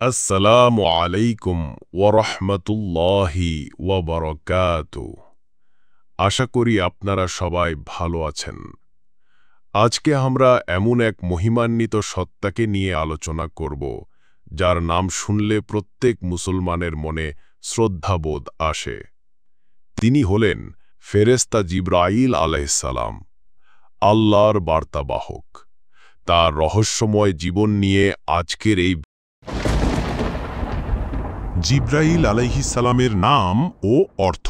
আসসালামু আলাইকুম ওয়ারহমতুল্লাহি ওয়াবারাকাতু। আশা করি আপনারা সবাই ভালো আছেন। আজকে আমরা এমন এক মহিমান্বিত সত্তাকে নিয়ে আলোচনা করব, যার নাম শুনলে প্রত্যেক মুসলমানের মনে শ্রদ্ধাবোধ আসে। তিনি হলেন ফেরেশতা জিবরাইল আলাইহিসসালাম, আল্লাহর বার্তাবাহক। তার রহস্যময় জীবন নিয়ে আজকের এই জিবরাইল আলাইহিসসালামের নাম ও অর্থ।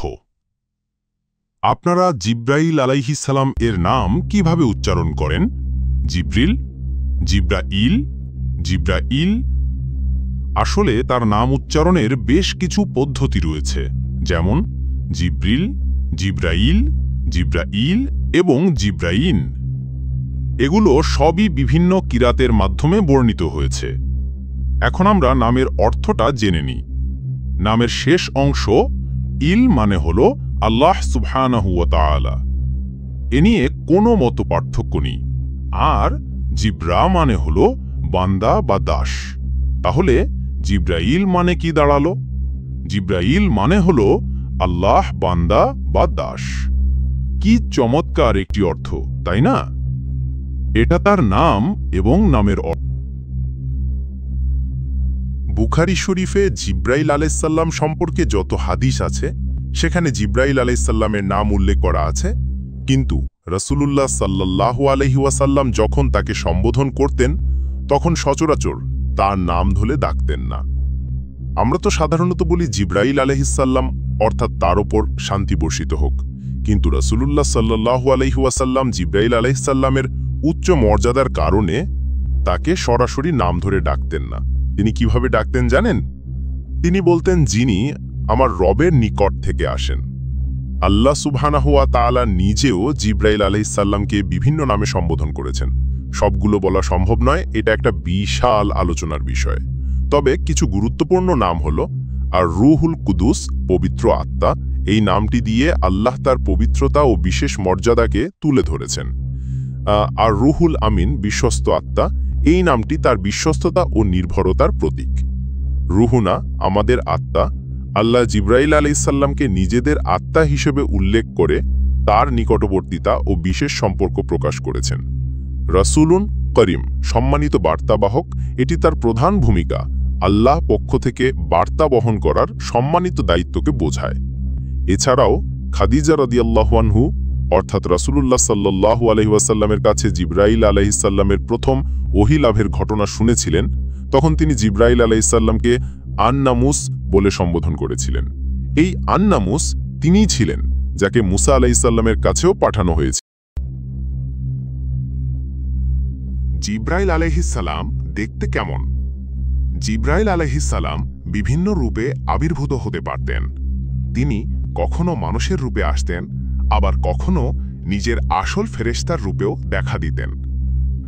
আপনারা জিবরাইল আলাইহিসসালাম এর নাম কিভাবে উচ্চারণ করেন? জিব্রিল, জিব্রাইল, জিব্রাইল? আসলে তার নাম উচ্চারণের বেশ কিছু পদ্ধতি রয়েছে, যেমন জিব্রিল, জিব্রাইল, জিব্রাইল এবং জিব্রাইন। এগুলো সবই বিভিন্ন কিরাতের মাধ্যমে বর্ণিত হয়েছে। এখন আমরা নামের অর্থটা জেনে নিই। নামের শেষ অংশ ইল মানে হল আল্লাহ সুবহানাহু ওয়া তাআলা। এ নিয়ে কোনো মত পার্থক্য নেই। আর জিব্রা মানে হল বান্দা বা দাস। তাহলে জিব্রাইল মানে কি দাঁড়ালো? জিব্রাইল মানে হল আল্লাহ বান্দা বা দাস। কি চমৎকার একটি অর্থ, তাই না? এটা তার নাম এবং নামের অর্থ। বুখারী শরীফে জিবরাইল আলাইহিসসালাম সম্পর্কে যত হাদিস আছে, সেখানে জিবরাইল আলাইহিসসালামের নাম উল্লেখ করা আছে, কিন্তু রাসূলুল্লাহ সাল্লাল্লাহু আলাইহি ওয়াসাল্লাম যখন তাকে সম্বোধন করতেন, তখন সচরাচর তার নাম ধরে ডাকতেন না। আমরা তো সাধারণত বলি জিবরাইল আলাইহিসসালাম, অর্থাৎ তার ওপর শান্তি বর্ষিত হোক, কিন্তু রাসূলুল্লাহ সাল্লাল্লাহু আলাইহি ওয়াসাল্লাম জিবরাইল আলাইহিসসালামের উচ্চ মর্যাদার কারণে তাকে সরাসরি নাম ধরে ডাকতেন না। তিনি কিভাবে ডাকতেন জানেন? তিনি বলতেন, যিনি আমার রবের নিকট থেকে আসেন। আল্লাহ সুবহানাহু ওয়া তাআলা নিজেও জিবরাইল আলাইহিসসালামকে বিভিন্ন নামে সম্বোধন করেছেন। সবগুলো বলা সম্ভব নয়, এটা একটা বিশাল আলোচনার বিষয়। তবে কিছু গুরুত্বপূর্ণ নাম হলো আর রূহুল কুদুস, পবিত্র আত্মা। এই নামটি দিয়ে আল্লাহ তার পবিত্রতা ও বিশেষ মর্যাদাকে তুলে ধরেছেন। আর রূহুল আমিন, বিশ্বস্ত আত্মা, এই নামটি তার বিশ্বস্ততা ও নির্ভরতার প্রতীক। রুহুনা, আমাদের আত্মা। আল্লাহ জিবরাইল আলাইহিসসালামকে নিজেদের আত্মা হিসেবে উল্লেখ করে তার নিকটবর্তিতা ও বিশেষ সম্পর্ক প্রকাশ করেছেন। রাসূলুন করিম, সম্মানিত বার্তাবাহক, এটি তার প্রধান ভূমিকা। আল্লাহ পক্ষ থেকে বার্তা বহন করার সম্মানিত দায়িত্বকে বোঝায়। এছাড়াও খাদিজা রাদিয়াল্লাহু আনহু, অর্থাৎ রাসূলুল্লাহ সাল্লাল্লাহু আলাইহি ওয়াসাল্লামের কাছে জিবরাইল আলাইহিসসালামের প্রথম ওহী লাভের ঘটনা শুনেছিলেন, তখন তিনি জিবরাইল আলাইহিসসালামকে আন-নামুস বলে সম্বোধন করেছিলেন। এই আন-নামুস তিনিই ছিলেন যাকে মুসা আলাইহিসসালামের কাছেও পাঠানো হয়েছে। জিবরাইল আলাইহিসসালাম দেখতে কেমন? জিবরাইল আলাইহিসসালাম বিভিন্ন রূপে আবির্ভূত হতে পারতেন। তিনি কখনো মানুষের রূপে আসতেন, আবার কখনো নিজের আসল ফেরেশতার রূপেও দেখা দিতেন।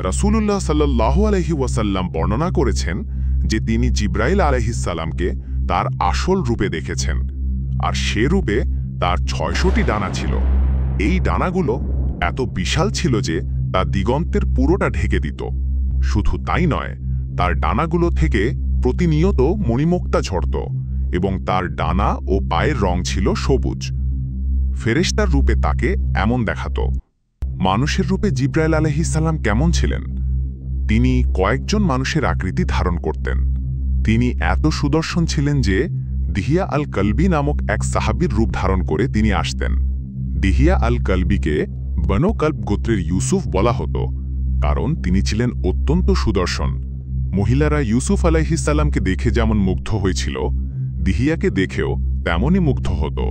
রাসূলুল্লাহ সাল্লাল্লাহু আলাইহি ওয়াসাল্লাম বর্ণনা করেছেন যে তিনি জিবরাইল আলাইহিসসালামকে তার আসল রূপে দেখেছেন, আর সে রূপে তার ৬০০টি ডানা ছিল। এই ডানাগুলো এত বিশাল ছিল যে তা দিগন্তের পুরোটা ঢেকে দিত। শুধু তাই নয়, তার ডানাগুলো থেকে প্রতিনিয়ত মণিমুক্তা ঝরত এবং তার ডানা ও পায়ের রং ছিল সবুজ। ফেরেশতার রূপে তাকে এমন দেখাত। মানুষের রূপে জিবরাইল আলাইহিসসালাম কেমন ছিলেন? তিনি কয়েকজন মানুষের আকৃতি ধারণ করতেন। তিনি এত সুদর্শন ছিলেন যে দিহিয়া আল কলবি নামক এক সাহাবীর রূপ ধারণ করে তিনি আসতেন। দিহিয়া আল কলবিকে বনু কলব গোত্রের ইউসুফ বলা হতো, কারণ তিনি ছিলেন অত্যন্ত সুদর্শন। মহিলারা ইউসুফ আলাইহিসসালামকে দেখে যেমন মুগ্ধ হয়েছিল, দিহিয়াকে দেখেও তেমনই মুগ্ধ হতো।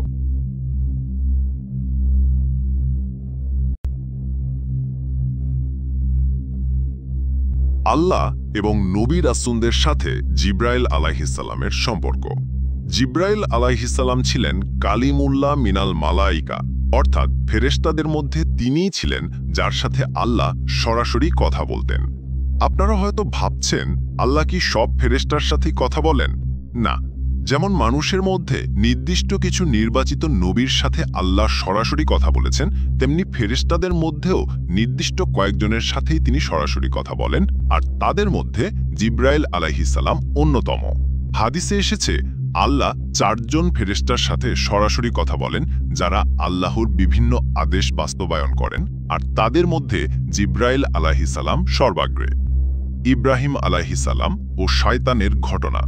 আল্লাহ এবং নবী রাসূলদের সাথে জিবরাইল আলাইহিসসালামের সম্পর্ক। জিবরাইল আলাইহিসসালাম ছিলেন কালিমুল্লাহ মিনাল মালাইকা, অর্থাৎ ফেরেশতাদের মধ্যে তিনিই ছিলেন যার সাথে আল্লাহ সরাসরি কথা বলতেন। আপনারা হয়তো ভাবছেন, আল্লাহ কি সব ফেরেশতার সাথেই কথা বলেন? না, যেমন মানুষের মধ্যে নির্দিষ্ট কিছু নির্বাচিত নবীর সাথে আল্লাহ সরাসরি কথা বলেছেন, তেমনি ফেরেশতাদের মধ্যেও নির্দিষ্ট কয়েকজনের সাথেই তিনি সরাসরি কথা বলেন, আর তাদের মধ্যে জিব্রাইল আলাইহিস সালাম অন্যতম। হাদিসে এসেছে আল্লাহ 4 জন ফেরেশতার সাথে সরাসরি কথা বলেন, যারা আল্লাহর বিভিন্ন আদেশ বাস্তবায়ন করেন, আর তাদের মধ্যে জিব্রাইল আলাইহিস সালাম সর্বাগ্রে। ইব্রাহিম আলাইহিস সালাম ও শয়তানের ঘটনা।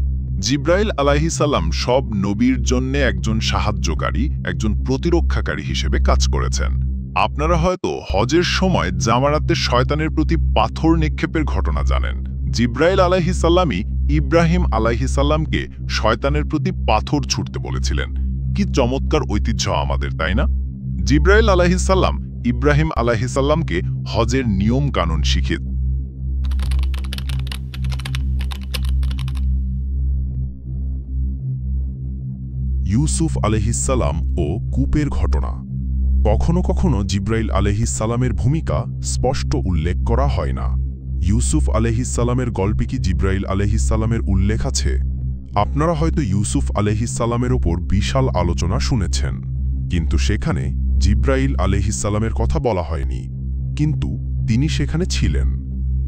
জিব্রাইল আলাইহিস সালাম সব নবীর জন্য একজন সাহায্যকারী, একজন প্রতিরক্ষাকারী হিসেবে কাজ করেছেন। আপনারা হয়তো হজের সময় জামারাতে শয়তানের প্রতি পাথর নিক্ষেপের ঘটনা জানেন। জিব্রাইল আলাইহিস সালামই ইব্রাহিম আলাইহিস সালামকে শয়তানের প্রতি পাথর ছুঁড়তে বলেছিলেন। কি চমৎকার ঐতিহ্য আমাদের, তাই না? জিব্রাইল আলাইহিস সালাম ইব্রাহিম আলাইহিস সালামকে হজের নিয়ম কানুন শিখিয়ে ইউসুফ আলাইহিস সালাম ও কূপের ঘটনা। কখনো কখনো জিব্রাইল আলাইহিস সালামের ভূমিকা স্পষ্ট উল্লেখ করা হয় না। ইউসুফ আলাইহিস সালামের গল্পে কি জিব্রাইল আলাইহিস সালামের উল্লেখ আছে? আপনারা হয়তো ইউসুফ আলাইহিস সালামের ওপর বিশাল আলোচনা শুনেছেন, কিন্তু সেখানে জিব্রাইল আলাইহিস সালামের কথা বলা হয়নি। কিন্তু তিনি সেখানে ছিলেন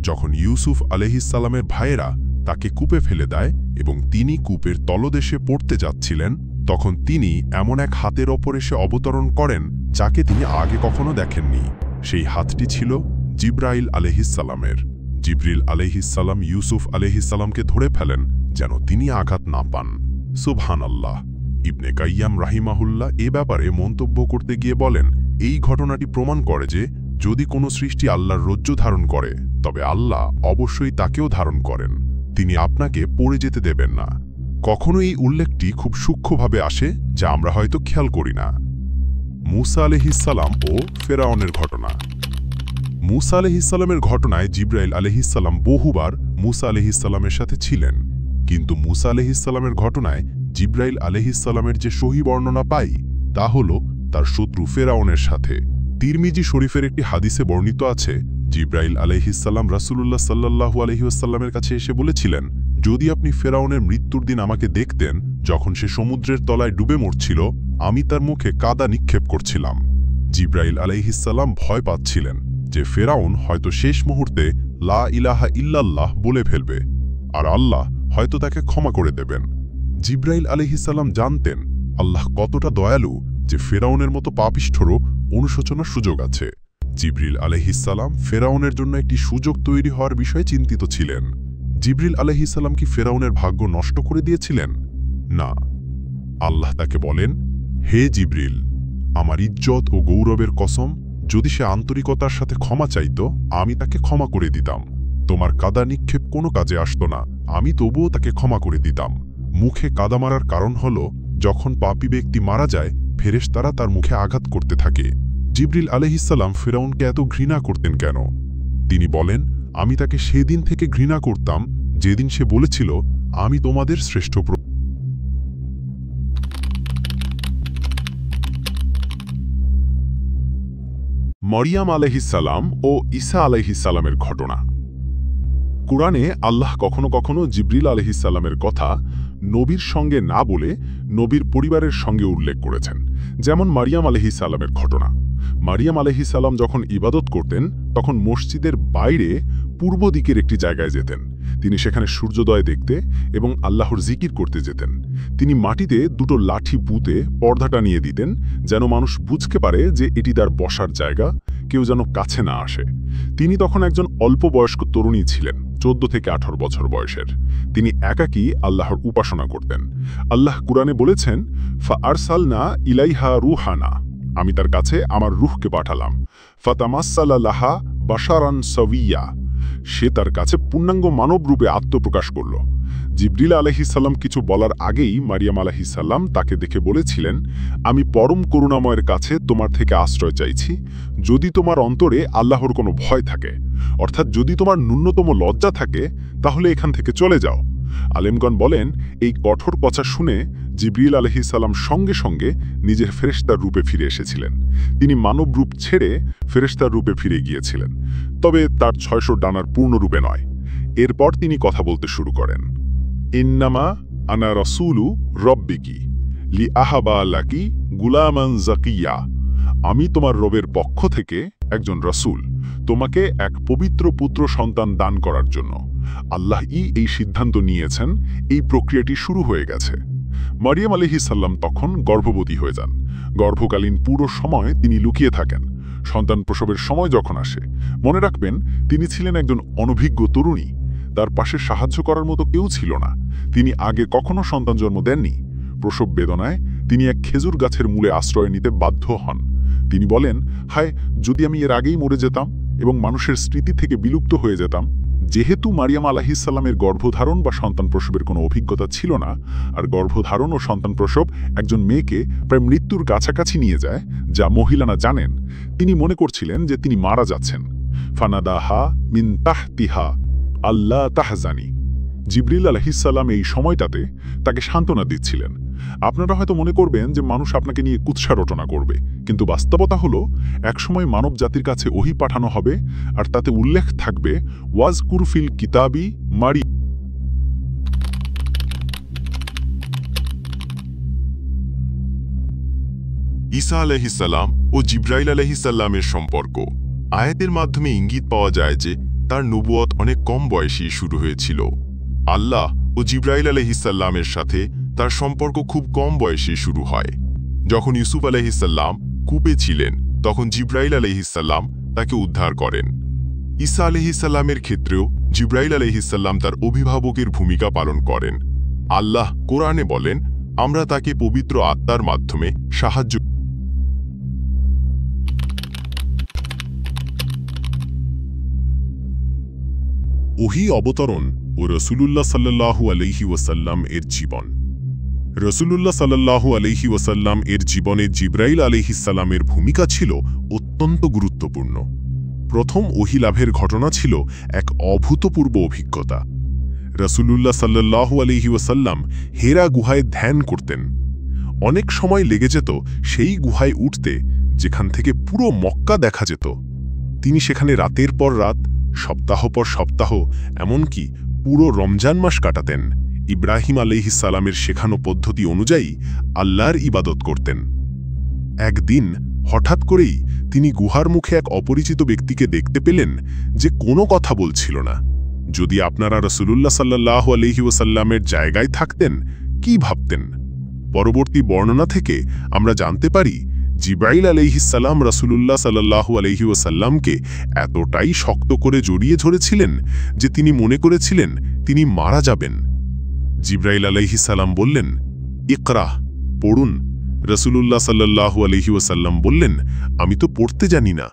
যখন ইউসুফ আলাইহিস সালামের ভাইয়েরা তাকে কূপে ফেলে দেয় এবং তিনি কূপের তলদেশে পড়তে যাচ্ছিলেন, তখন তিনি এমন এক হাতের ওপর এসে অবতরণ করেন যাকে তিনি আগে কখনো দেখেননি। সেই হাতটি ছিল জিব্রাইল আলাইহিস সালামের। জিবরিল আলাইহিস সালাম ইউসুফ আলাইহিস সালামকে ধরে ফেলেন যেন তিনি আঘাত না পান। সুবহানাল্লাহ। ইবনে কাইয়াম রাহিমাহুল্লাহ এ ব্যাপারে মন্তব্য করতে গিয়ে বলেন, এই ঘটনাটি প্রমাণ করে যে যদি কোনো সৃষ্টি আল্লাহর রজ্জু ধারণ করে, তবে আল্লাহ অবশ্যই তাকেও ধারণ করেন। তিনি আপনাকে পড়ে যেতে দেবেন না। কখনো এই উল্লেখটি খুব সূক্ষ্মভাবে আসে, যা আমরা হয়তো খেয়াল করি না। মূসা আলাইহিস সালাম ও ফেরাউনের ঘটনা। মূসা আলাইহিস সালামের ঘটনায় জিব্রাইল আলাইহিস সালাম বহুবার মূসা আলাইহিস সালামের সাথে ছিলেন, কিন্তু মূসা আলাইহিস সালামের ঘটনায় জিব্রাইল আলাইহিস সালামের যে সহি বর্ণনা পাই, তা হল তার শত্রু ফেরাউনের সাথে। তিরমিজি শরীফের একটি হাদিসে বর্ণিত আছে, জিব্রাইল আলাইহিস সালাম রাসূলুল্লাহ সাল্লাল্লাহু আলাইহি ওয়াসাল্লামের কাছে এসে বলেছিলেন, যদি আপনি ফেরাউনের মৃত্যুর দিন আমাকে দেখতেন যখন সে সমুদ্রের তলায় ডুবে মরছিল, আমি তার মুখে কাদা নিক্ষেপ করছিলাম। জিব্রাইল আলাইহিস সালাম ভয় পাচ্ছিলেন যে ফেরাউন হয়তো শেষ মুহূর্তে লা ইলাহা ইল্লাল্লাহ বলে ফেলবে, আর আল্লাহ হয়তো তাকে ক্ষমা করে দেবেন। জিব্রাইল আলাইহিস সালাম জানতেন আল্লাহ কতটা দয়ালু যে ফেরাউনের মতো পাপিষ্ঠরও অনুশোচনার সুযোগ আছে। জিবরিল আলাইহিস সালাম ফেরাউনের জন্য একটি সুযোগ তৈরি হওয়ার বিষয়ে চিন্তিত ছিলেন। জিবরিল আলাইহিস সালাম কি ফেরাউনের ভাগ্য নষ্ট করে দিয়েছিলেন? না। আল্লাহ তাকে বলেন, হে জিবরিল, আমার ইজ্জত ও গৌরবের কসম, যদি সে আন্তরিকতার সাথে ক্ষমা চাইত, আমি তাকে ক্ষমা করে দিতাম। তোমার কাদা নিক্ষেপ কোনো কাজে আসত না, আমি তবুও তাকে ক্ষমা করে দিতাম। মুখে কাদা মারার কারণ হল, যখন পাপী ব্যক্তি মারা যায়, ফেরেশতারা তার মুখে আঘাত করতে থাকে। জিবরিল আলাইহিস সালাম ফেরাউনকে এত ঘৃণা করতেন কেন? তিনি বলেন, আমি তাকে সেদিন থেকে ঘৃণা করতাম যেদিন সে বলেছিল, আমি তোমাদের শ্রেষ্ঠ প্রভু। মরিয়াম আলাইহিস সালাম ও ঈসা আলাইহিস সালামের ঘটনা। কুরআনে আল্লাহ কখনো কখনো জিবরিল আলাইহিস সালামের কথা নবীর সঙ্গে না বলে নবীর পরিবারের সঙ্গে উল্লেখ করেছেন, যেমন মারিয়াম আলাইহিস সালামের ঘটনা। মারিয়াম আলাইহিস সালাম যখন ইবাদত করতেন, তখন মসজিদের বাইরে পূর্ব দিকের একটি জায়গায় যেতেন। তিনি সেখানে সূর্যোদয় দেখতে এবং আল্লাহর জিকির করতে যেতেন। তিনি মাটিতে দুটো লাঠি পুঁতে পর্দা টানিয়ে দিতেন, যেন মানুষ বুঝতে পারে যে এটি তার বসার জায়গা, কেউ যেন কাছে না আসে। তিনি তখন একজন অল্প বয়স্ক তরুণী ছিলেন, 14 থেকে 18 বছর বয়সের। তিনি একাকী আল্লাহর উপাসনা করতেন। আল্লাহ কুরআনে বলেছেন, ফা আরসালনা ইলাইহা রুহানা, আমি তার কাছে আমার রূহকে পাঠালাম। ফাতামাসসালা লাহা বাশারান সাওয়িয়া, সে তার কাছে পূর্ণাঙ্গ মানব রূপে আত্মপ্রকাশ করল। জিবরিল আলাইহিস সালাম কিছু বলার আগেই মারিয়াম আলাইহিস সালাম তাকে দেখে বলেছিলেন, আমি পরম করুণাময়ের কাছে তোমার থেকে আশ্রয় চাইছি, যদি তোমার অন্তরে আল্লাহর কোনো ভয় থাকে, অর্থাৎ যদি তোমার ন্যূনতম লজ্জা থাকে, তাহলে এখান থেকে চলে যাও। আলেমগণ বলেন, এই কঠোর কথা শুনে জিবরিল আলাইহিস সালাম সঙ্গে সঙ্গে নিজের ফেরেশতার রূপে ফিরে এসেছিলেন। তিনি মানব রূপ ছেড়ে ফেরেশতার রূপে ফিরে গিয়েছিলেন, তবে তার 600 ডানার পূর্ণ রূপে নয়। এরপর তিনি কথা বলতে শুরু করেন, ইন্নামা আনা রসুলু রব্বিকি লি আহাবা লাকি গুলামান জাকিয়া, আমি তোমার রবের পক্ষ থেকে একজন রসুল, তোমাকে এক পবিত্র পুত্র সন্তান দান করার জন্য। আল্লাহ এই সিদ্ধান্ত নিয়েছেন, এই প্রক্রিয়াটি শুরু হয়ে গেছে। মারিয়াম আলাইহিস সালাম তখন গর্ভবতী হয়ে যান। গর্ভকালীন পুরো সময় তিনি লুকিয়ে থাকেন। সন্তান প্রসবের সময় যখন আসে, মনে রাখবেন তিনি ছিলেন একজন অনভিজ্ঞ তরুণী। তার পাশে সাহায্য করার মতো কেউ ছিল না। তিনি আগে কখনো সন্তান জন্ম দেননি। প্রসব বেদনায় তিনি এক খেজুর গাছের মূলে আশ্রয় নিতে বাধ্য হন। তিনি বলেন, হায়, যদি আমি এর আগেই মরে যেতাম এবং মানুষের স্মৃতি থেকে বিলুপ্ত হয়ে যেতাম। যেহেতু মারিয়াম আলাইহিস সালামের গর্ভধারণ বা সন্তান প্রসবের কোনো অভিজ্ঞতা ছিল না, আর গর্ভধারণ ও সন্তান প্রসব একজন মেয়েকে প্রায় মৃত্যুর কাছাকাছি নিয়ে যায়, যা মহিলারা জানেন, তিনি মনে করছিলেন যে তিনি মারা যাচ্ছেন। ফানাদাহা মিন তাহতিহা আল্লাহ তাহজানি। জিবরিল আলাইহিস সালাম এই সময়টাতে তাকে সান্ত্বনা দিচ্ছিলেন। আপনারা হয়তো মনে করবেন যে মানুষ আপনাকে নিয়ে কুৎসা রটনা করবে, কিন্তু বাস্তবতা হলো একসময় মানব জাতির কাছে ওহী পাঠানো হবে, আর তাতে উল্লেখ থাকবে ওয়াজকুর ফিল কিতাবি মারি। ঈসা আলাইহিস সালাম ও জিবরাইল আলাইহিস সালামের সম্পর্ক। আয়াতের মাধ্যমে ইঙ্গিত পাওয়া যায় যে তার নবুয়ত অনেক কম বয়সী শুরু হয়েছিল। আল্লাহ ও জিবরাইল আলাইহিস সালামের সাথে তার সম্পর্ক খুব কম বয়সে শুরু হয়। যখন ইউসুফ আলাইহিস সালাম কূপে ছিলেন, তখন জিবরাইল আলাইহিস সালাম তাকে উদ্ধার করেন। ঈসা আলাইহিস সালামের ক্ষেত্রেও জিবরাইল আলাইহিস সালাম তার অভিভাবকের ভূমিকা পালন করেন। আল্লাহ কোরআনে বলেন, আমরা তাকে পবিত্র আত্মার মাধ্যমে সাহায্য। ওহী অবতরণ ও রসুলুল্লাহ সাল্লাল্লাহু আলাইহি ওয়াসাল্লাম এর জীবন। রসুলুল্লাহ সাল্লাল্লাহু আলাইহি ওয়াসাল্লাম এর জীবনে জিবরাইল আলাইহিস সালামের ভূমিকা ছিল অত্যন্ত গুরুত্বপূর্ণ। প্রথম ওহী লাভের ঘটনা ছিল এক অভূতপূর্ব অভিজ্ঞতা। রসুলুল্লাহ সাল্লাল্লাহু আলাইহি ওয়াসাল্লাম হেরা গুহায় ধ্যান করতেন। অনেক সময় লেগে যেত সেই গুহায় উঠতে, যেখান থেকে পুরো মক্কা দেখা যেত। তিনি সেখানে রাতের পর রাত, সপ্তাহ পর সপ্তাহ, এমনকি পুরো রমজান মাস কাটাতেন। ইব্রাহিম আলাইহিস সালামের শেখানো পদ্ধতি অনুযায়ী আল্লাহর ইবাদত করতেন। একদিন হঠাৎ করেই তিনি গুহার মুখে এক অপরিচিত ব্যক্তিকে দেখতে পেলেন, যে কোনো কথা বলছিল না। যদি আপনারা রসুলুল্লাহ সাল্লাল্লাহু আলাইহি ওয়াসাল্লামের জায়গায় থাকতেন, কি ভাবতেন? পরবর্তী বর্ণনা থেকে আমরা জানতে পারি, জিবরাইল আলাইহিস সালাম রাসূলুল্লাহ সাল্লাল্লাহু আলাইহি ওয়াসাল্লামকে এতটাই শক্ত করে জড়িয়ে ধরেছিলেন যে তিনি মনে করেছিলেন তিনি মারা যাবেন। জিবরাইল আলাইহিস সালাম বললেন, ইকরা, পড়ুন। রাসূলুল্লাহ সাল্লাল্লাহু আলাইহি ওয়াসাল্লাম বললেন, আমি তো পড়তে জানি না।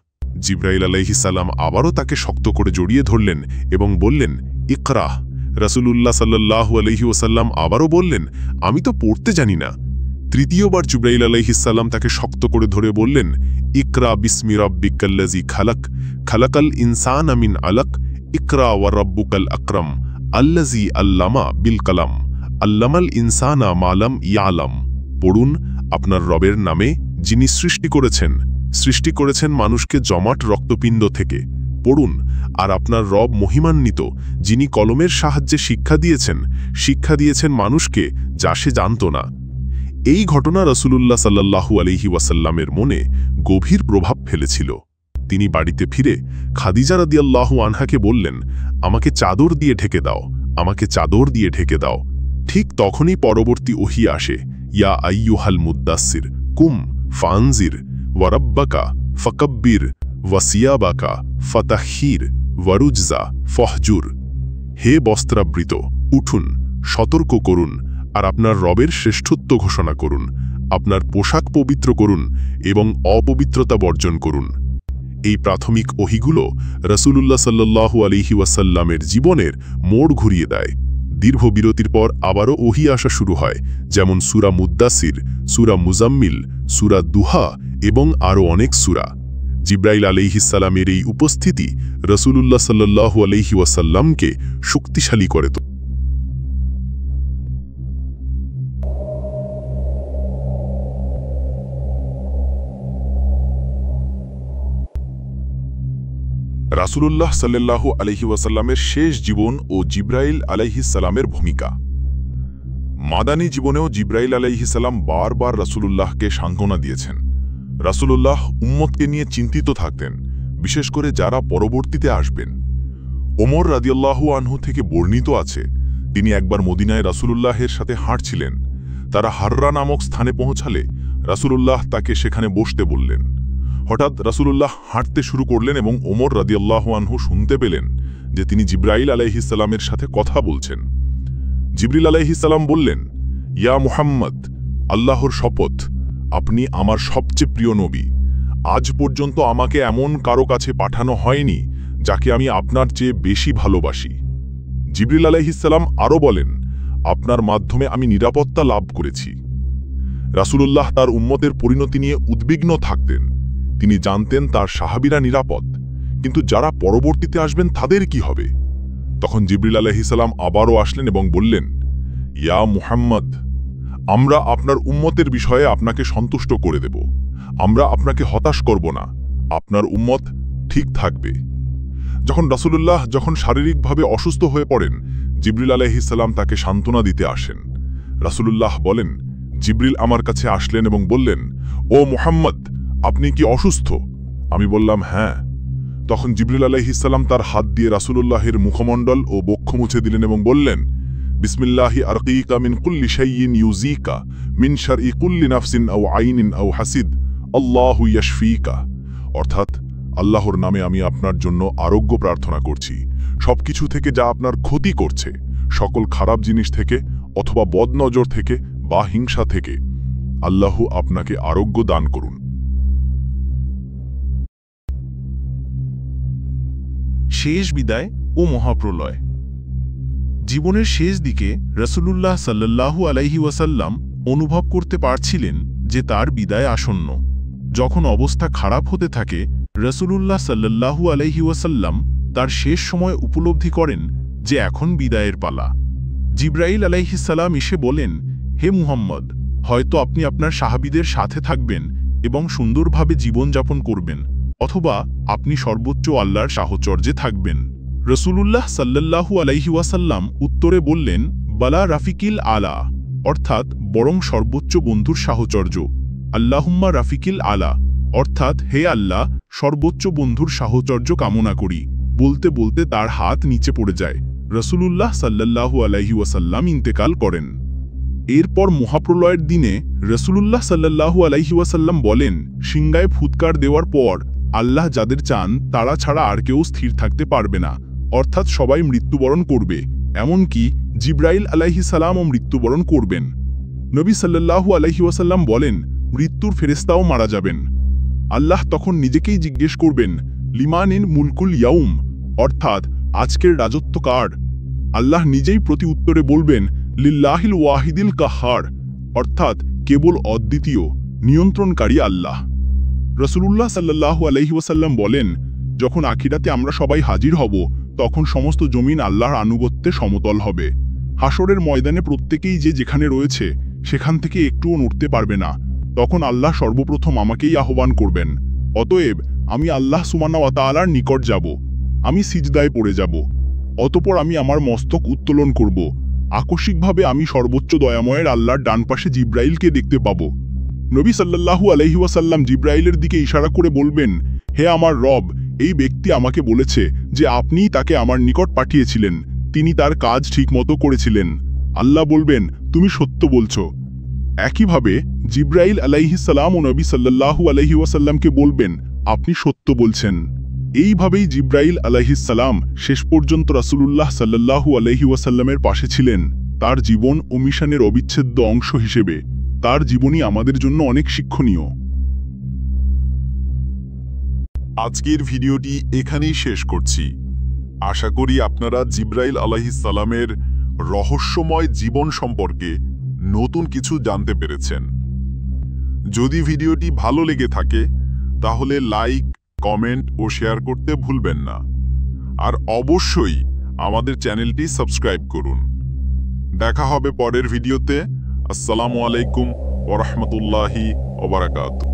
জিবরাইল আলাইহিস সালাম আবারও তাকে শক্ত করে জড়িয়ে ধরলেন এবং বললেন, ইকরা। রাসূলুল্লাহ সাল্লাল্লাহু আলাইহি ওয়াসাল্লাম আবারও বললেন, আমি তো পড়তে জানি না। তৃতীয়বার জিবরাইল আলাইহিস সালাম তাকে শক্ত করে ধরে বললেন, ইকরা বিসমি রাব্বিকাল্লাযী খালাক, খালাকাল ইনসানা মিন আলাক, ইকরা ওয়া রাব্বুকাল আকরাম, আল্লাযী আল্লামা বিল কালাম, আল্লামাল ইনসানা মা লাম ইয়ালাম। পড়ুন, আপনার রবের নামে, যিনি সৃষ্টি করেছেন মানুষকে জমাট রক্তপিণ্ড থেকে। পড়ুন, আর আপনার রব মহিমান্বিত, যিনি কলমের সাহায্যে শিক্ষা দিয়েছেন মানুষকে, যা সে জানত না। এই ঘটনা রাসূলুল্লাহ সাল্লাল্লাহু আলাইহি ওয়াসাল্লামের মনে গভীর প্রভাব ফেলেছিল। তিনি বাড়িতে ফিরে খাদিজা রাদিয়াল্লাহু আনহাকে বললেন, আমাকে চাদর দিয়ে ঢেকে দাও, আমাকে চাদর দিয়ে ঢেকে দাও। ঠিক তখনই পরবর্তী ওহী আসে, ইয়া আইয়ুহাল মুদ্দাসসির কুম ফানজির ওয়ারাব্বাকা ফাকাব্বির ওয়াসিয়াবাকা ফাতাহহির ওয়ারুজজা ফহজুর। হে বস্ত্রাবৃত, উঠুন, সতর্ক করুন, আর আপনার রবের শ্রেষ্ঠত্ব ঘোষণা করুন। আপনার পোশাক পবিত্র করুন এবং অপবিত্রতা বর্জন করুন। এই প্রাথমিক ওহীগুলো রাসূলুল্লাহ সাল্লাল্লাহু আলাইহি ওয়াসাল্লামের জীবনের মোড় ঘুরিয়ে দেয়। দীর্ঘ বিরতির পর আবারও ওহী আসা শুরু হয়, যেমন সূরা মুদ্দাসির, সূরা মুজাম্মিল, সূরা দুহা এবং আরও অনেক সূরা। জিবরাইল আলাইহিস সালামের এই উপস্থিতি রাসূলুল্লাহ সাল্লাল্লাহু আলাইহি ওয়াসাল্লামকে শক্তিশালী করে তোলে। রাসূলুল্লাহ সাল্লাল্লাহু আলাইহি ওয়াসাল্লামের শেষ জীবন ও জিবরাইল আলাইহিস সালামের ভূমিকা। মাদানী জীবনেও জিব্রাইল আলাইহিসসালাম বারবার রাসূলুল্লাহকে সান্ত্বনা দিয়েছেন। রাসূলুল্লাহ উম্মতকে নিয়ে চিন্তিত থাকতেন, বিশেষ করে যারা পরবর্তীতে আসবেন। ওমর রাদিয়াল্লাহু আনহু থেকে বর্ণিত আছে, তিনি একবার মদিনায় রাসূলুল্লাহের সাথে হাঁটছিলেন। তারা হাররা নামক স্থানে পৌঁছালে রাসূলুল্লাহ তাকে সেখানে বসতে বললেন। হঠাৎ রাসূলুল্লাহ হাঁটতে শুরু করলেন এবং ওমর রাদিয়াল্লাহু আনহু শুনতে পেলেন যে তিনি জিব্রাইল আলাইহিসসালামের সাথে কথা বলছেন। জিবরিল আলাইহিসসালাম বললেন, ইয়া মুহাম্মদ, আল্লাহর শপথ, আপনি আমার সবচেয়ে প্রিয় নবী। আজ পর্যন্ত আমাকে এমন কারো কাছে পাঠানো হয়নি যাকে আমি আপনার চেয়ে বেশি ভালোবাসি। জিবরিল আলাইহিসসালাম আরও বলেন, আপনার মাধ্যমে আমি নিরাপত্তা লাভ করেছি। রাসূলুল্লাহ তার উম্মতের পরিণতি নিয়ে উদ্বিগ্ন থাকতেন। তিনি জানতেন তার সাহাবীরা নিরাপদ, কিন্তু যারা পরবর্তীতে আসবেন তাদের কি হবে? তখন জিবরিল আলাইহিসসালাম আবারও আসলেন এবং বললেন, ইয়া মুহাম্মদ, আমরা আপনার উম্মতের বিষয়ে আপনাকে সন্তুষ্ট করে দেব। আমরা আপনাকে হতাশ করব না, আপনার উম্মত ঠিক থাকবে। যখন রাসূলুল্লাহ শারীরিকভাবে অসুস্থ হয়ে পড়েন, জিবরিল আলাইহিসসালাম তাকে সান্ত্বনা দিতে আসেন। রাসূলুল্লাহ বলেন, জিবরিল আমার কাছে আসলেন এবং বললেন, ও মুহাম্মদ, আপনি কি অসুস্থ? আমি বললাম, হ্যাঁ। তখন জিবরিল আলাইহিসসালাম তার হাত দিয়ে রাসূলুল্লাহের মুখমণ্ডল ও বক্ষ মুছে দিলেন এবং বললেন, বিসমিল্লাহি আরকিকা মিন কুল্লি শাইইন ইউজিকা মিন শারই কুল্লি নাফসিন আও আইনিন আও হাসিদ, আল্লাহু ইয়াশফিকা। অর্থাৎ, আল্লাহর নামে আমি আপনার জন্য আরোগ্য প্রার্থনা করছি, সবকিছু থেকে যা আপনার ক্ষতি করছে, সকল খারাপ জিনিস থেকে অথবা বদনজর থেকে বা হিংসা থেকে। আল্লাহ আপনাকে আরোগ্য দান করুন। শেষ বিদায় ও মহাপ্রলয়। জীবনের শেষ দিকে রাসূলুল্লাহ সাল্লাল্লাহু আলাইহি ওয়াসাল্লাম অনুভব করতে পারছিলেন যে তার বিদায় আসন্ন। যখন অবস্থা খারাপ হতে থাকে, রাসূলুল্লাহ সাল্লাল্লাহু আলাইহি ওয়াসাল্লাম তার শেষ সময় উপলব্ধি করেন যে এখন বিদায়ের পালা। জিবরাইল আলাইহিসসালাম এসে বলেন, হে মুহাম্মদ, হয়তো আপনি আপনার সাহাবীদের সাথে থাকবেন এবং সুন্দরভাবে জীবনযাপন করবেন, অথবা আপনি সর্বোচ্চ আল্লাহর সাহচর্যে থাকবেন। রাসূলুল্লাহ সাল্লাল্লাহু আলাইহি ওয়াসাল্লাম উত্তরে বললেন, বালা রাফিকিল আলা, অর্থাৎ বরং সর্বোচ্চ বন্ধুর সাহচর্য। আল্লাহুম্মা রাফিকিল আলা, অর্থাৎ হে আল্লাহ, সর্বোচ্চ বন্ধুর সাহচর্য কামনা করি। বলতে বলতে তার হাত নিচে পড়ে যায়। রাসূলুল্লাহ সাল্লাল্লাহু আলাইহি ওয়াসাল্লাম ইন্তেকাল করেন। এরপর মহাপ্রলয়ের দিনে রাসূলুল্লাহ সাল্লাল্লাহু আলাইহি ওয়াসাল্লাম বলেন, সিংগায় ফুৎকার দেওয়ার পর আল্লাহ যাদের চান তারা ছাড়া আর কেউ স্থির থাকতে পারবে না, অর্থাৎ সবাই মৃত্যুবরণ করবে, এমনকি জিবরাইল আলাইহিস সালামও মৃত্যুবরণ করবেন। নবী সাল্লাল্লাহু আলাইহি ওয়াসাল্লাম বলেন, মৃত্যুর ফেরেশতাও মারা যাবেন। আল্লাহ তখন নিজেকেই জিজ্ঞেস করবেন, লিমানিন মুলকুল ইয়াউম, অর্থাৎ আজকের রাজত্ব কার? আল্লাহ নিজেই প্রতি উত্তরে বলবেন, লিল্লাহিল ওয়াহিদিল কাহার, অর্থাৎ কেবল অদ্বিতীয় নিয়ন্ত্রণকারী আল্লাহ। রাসূলুল্লাহ সাল্লাল্লাহু আলাইহি ওয়াসাল্লাম বলেন, যখন আখিরাতে আমরা সবাই হাজির হব, তখন সমস্ত জমিন আল্লাহর আনুগত্যে সমতল হবে। হাসরের ময়দানে প্রত্যেকেই যে যেখানে রয়েছে সেখান থেকে একটুও নড়তে পারবে না। তখন আল্লাহ সর্বপ্রথম আমাকেই আহ্বান করবেন। অতএব আমি আল্লাহ সুবহানাহু ওয়া তাআলার নিকট যাব। আমি সিজদায় পড়ে যাব। অতঃপর আমি আমার মস্তক উত্তোলন করব। আকস্মিকভাবে আমি সর্বোচ্চ দয়াময়ের আল্লাহর ডান পাশে জিবরাইলকে দেখতে পাব। নবী সাল্লাল্লাহু আলাইহি ওয়াসাল্লাম জিবরাইলের দিকে ইশারা করে বলবেন, হে আমার রব, এই ব্যক্তি আমাকে বলেছে যে আপনিই তাকে আমার নিকট পাঠিয়েছিলেন, তিনি তার কাজ ঠিকমতো করেছিলেন। আল্লাহ বলবেন, তুমি সত্য বলছো। একইভাবে জিবরাইল আলাইহিস সালাম ও নবী সাল্লাল্লাহু আলাইহি ওয়াসাল্লামকে বলবেন, আপনি সত্য বলছেন। এইভাবেই জিবরাইল আলাইহিস সালাম শেষ পর্যন্ত রাসূলুল্লাহ সাল্লাল্লাহু আলাইহি ওয়াসাল্লামের পাশে ছিলেন, তার জীবন ও মিশনের অবিচ্ছেদ্য অংশ হিসেবে। তার জীবনী আমাদের জন্য অনেক শিক্ষণীয়। আজকের ভিডিওটি এখানেই শেষ করছি। আশা করি আপনারা জিবরাইল আলাইহিস সালামের রহস্যময় জীবন সম্পর্কে নতুন কিছু জানতে পেরেছেন। যদি ভিডিওটি ভালো লেগে থাকে তাহলে লাইক, কমেন্ট ও শেয়ার করতে ভুলবেন না। আর অবশ্যই আমাদের চ্যানেলটি সাবস্ক্রাইব করুন। দেখা হবে পরের ভিডিওতে। আসসালামু আলাইকুম ওয়া রাহমাতুল্লাহি ওয়া বারাকাতুহু।